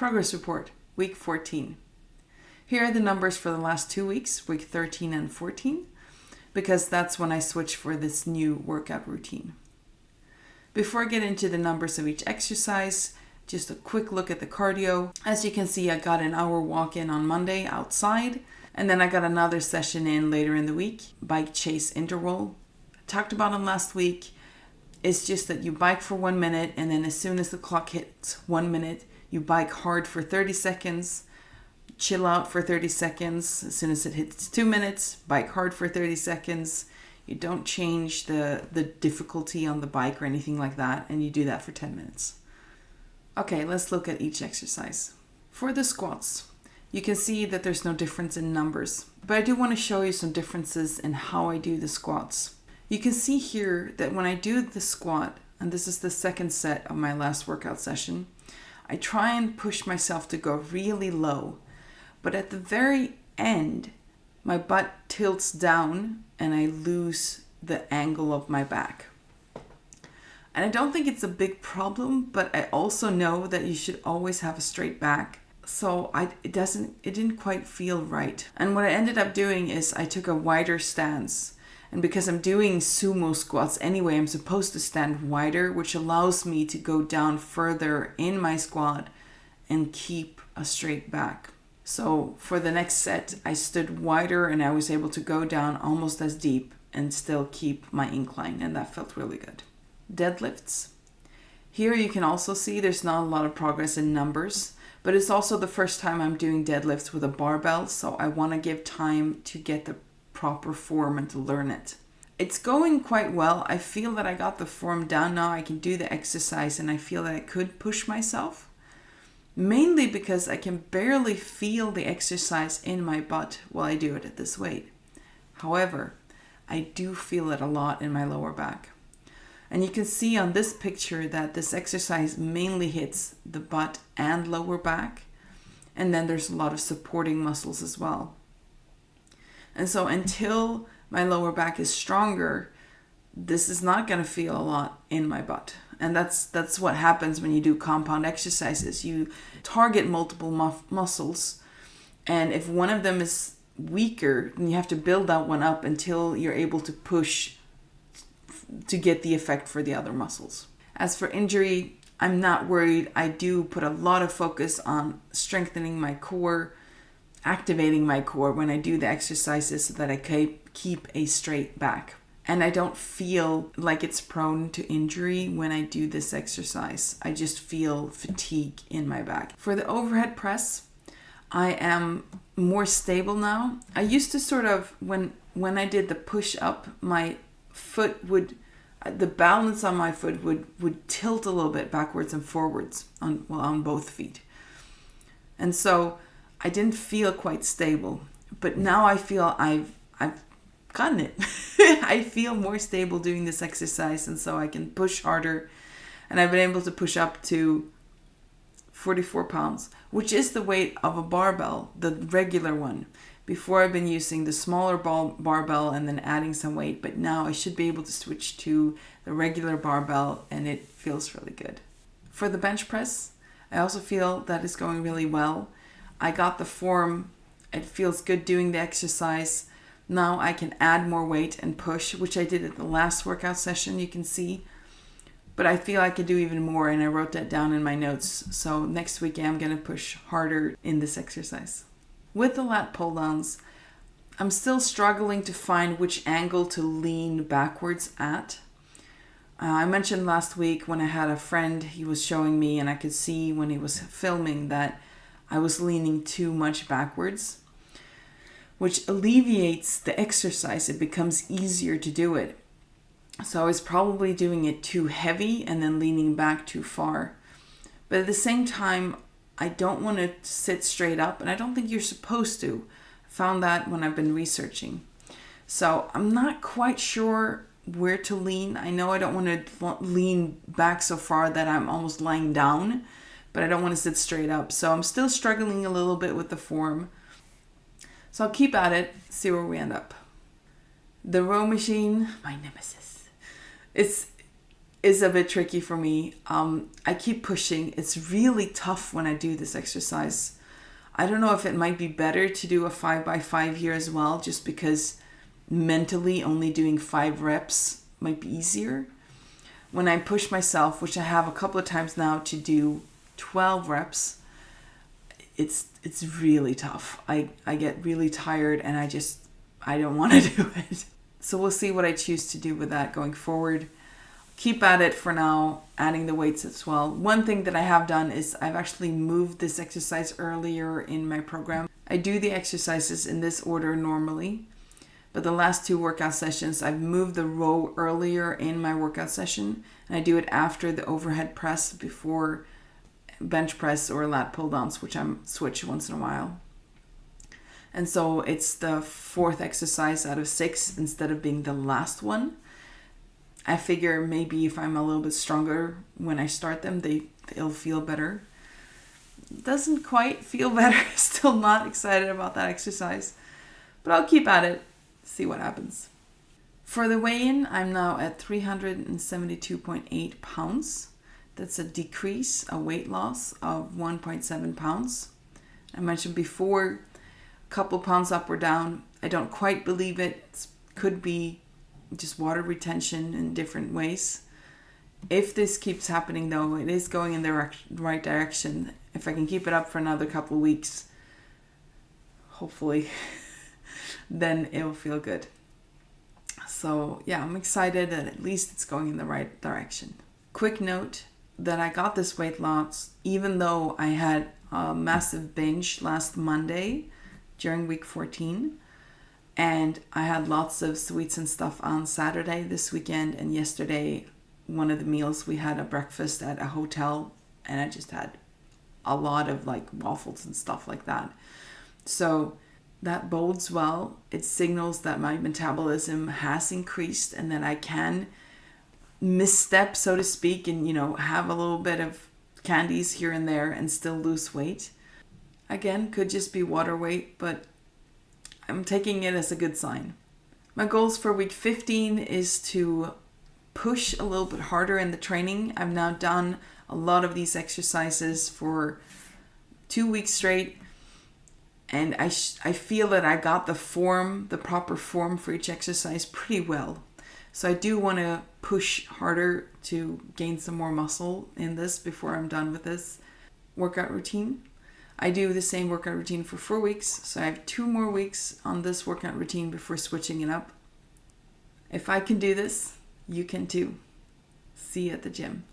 Progress report, week 14. Here are the numbers for the last 2 weeks, week 13 and 14, because that's when I switched for this new workout routine. Before I get into the numbers of each exercise, just a quick look at the cardio. As you can see, I got an hour walk in on Monday outside, and then I got another session in later in the week, bike chase interval. I talked about them last week. It's just that you bike for 1 minute, and then as soon as the clock hits 1 minute, you bike hard for 30 seconds, chill out for 30 seconds. As soon as it hits 2 minutes, bike hard for 30 seconds. You don't change the difficulty on the bike or anything like that, and you do that for 10 minutes. Okay, let's look at each exercise. For the squats, you can see that there's no difference in numbers, but I do want to show you some differences in how I do the squats. You can see here that when I do the squat, and this is the second set of my last workout session, I try and push myself to go really low, but at the very end, my butt tilts down and I lose the angle of my back. And I don't think it's a big problem, but I also know that you should always have a straight back. So it didn't quite feel right. And what I ended up doing is I took a wider stance. And because I'm doing sumo squats anyway, I'm supposed to stand wider, which allows me to go down further in my squat and keep a straight back. So for the next set, I stood wider and I was able to go down almost as deep and still keep my incline, and that felt really good. Deadlifts. Here you can also see there's not a lot of progress in numbers, but it's also the first time I'm doing deadlifts with a barbell, so I want to give time to get the proper form and to learn it. It's going quite well. I feel that I got the form down now. I can do the exercise and I feel that I could push myself, mainly because I can barely feel the exercise in my butt while I do it at this weight. However, I do feel it a lot in my lower back. And you can see on this picture that this exercise mainly hits the butt and lower back. And then there's a lot of supporting muscles as well. And so until my lower back is stronger, this is not going to feel a lot in my butt. And that's what happens when you do compound exercises. You target multiple muscles. And if one of them is weaker, then you have to build that one up until you're able to push to get the effect for the other muscles. As for injury, I'm not worried. I do put a lot of focus on strengthening my core, activating my core when I do the exercises so that I keep a straight back. And I don't feel like it's prone to injury when I do this exercise. I just feel fatigue in my back. For the overhead press, I am more stable now. I used to sort of, when I did the push up, my foot the balance on my foot would tilt a little bit backwards and forwards on both feet. And so I didn't feel quite stable, but now I feel I've gotten it. I feel more stable doing this exercise, and so I can push harder, and I've been able to push up to 44 pounds, which is the weight of a barbell, the regular one. Before I've been using the smaller barbell and then adding some weight, but now I should be able to switch to the regular barbell and it feels really good. For the bench press, I also feel that it's going really well. I got the form. It feels good doing the exercise. Now I can add more weight and push, which I did at the last workout session, you can see. But I feel I could do even more, and I wrote that down in my notes. So next week I'm going to push harder in this exercise. With the lat pull downs, I'm still struggling to find which angle to lean backwards at. I mentioned last week when I had a friend, he was showing me, and I could see when he was filming that I was leaning too much backwards, which alleviates the exercise. It becomes easier to do it. So I was probably doing it too heavy and then leaning back too far. But at the same time, I don't want to sit straight up, and I don't think you're supposed to. I found that when I've been researching. So I'm not quite sure where to lean. I know I don't want to lean back so far that I'm almost lying down, but I don't want to sit straight up. So I'm still struggling a little bit with the form. So I'll keep at it, see where we end up. The row machine, my nemesis. is a bit tricky for me. I keep pushing. It's really tough when I do this exercise. I don't know if it might be better to do a 5x5 here as well, just because mentally only doing 5 reps might be easier. When I push myself, which I have a couple of times now, to do 12 reps, it's really tough. I get really tired and I don't want to do it. So we'll see what I choose to do with that going forward. Keep at it for now, adding the weights as well. One thing that I have done is I've actually moved this exercise earlier in my program. I do the exercises in this order normally, but the last 2 workout sessions, I've moved the row earlier in my workout session, and I do it after the overhead press, before bench press or lat pull downs, which I'm switch once in a while. And so it's the 4th exercise out of 6 instead of being the last one. I figure maybe if I'm a little bit stronger when I start them, they'll feel better. Doesn't quite feel better. Still not excited about that exercise, but I'll keep at it, see what happens. For the weigh-in, I'm now at 372.8 pounds. That's a decrease, a weight loss of 1.7 pounds. I mentioned before, a couple pounds up or down. I don't quite believe it. It could be just water retention in different ways. If this keeps happening though, it is going in the right direction. If I can keep it up for another couple of weeks, hopefully, then it will feel good. So yeah, I'm excited that at least it's going in the right direction. Quick note that I got this weight loss even though I had a massive binge last Monday during week 14. And I had lots of sweets and stuff on Saturday this weekend, and yesterday, one of the meals, we had a breakfast at a hotel, and I just had a lot of like waffles and stuff like that. So that bodes well. It signals that my metabolism has increased and that I can misstep, so to speak, and have a little bit of candies here and there and still lose weight. Again, could just be water weight, but I'm taking it as a good sign. My goals for week 15 is to push a little bit harder in the training. I've now done a lot of these exercises for 2 weeks straight, and I feel that I got the proper form for each exercise pretty well. So I do want to push harder to gain some more muscle in this before I'm done with this workout routine. I do the same workout routine for 4 weeks, so I have 2 more weeks on this workout routine before switching it up. If I can do this, you can too. See you at the gym.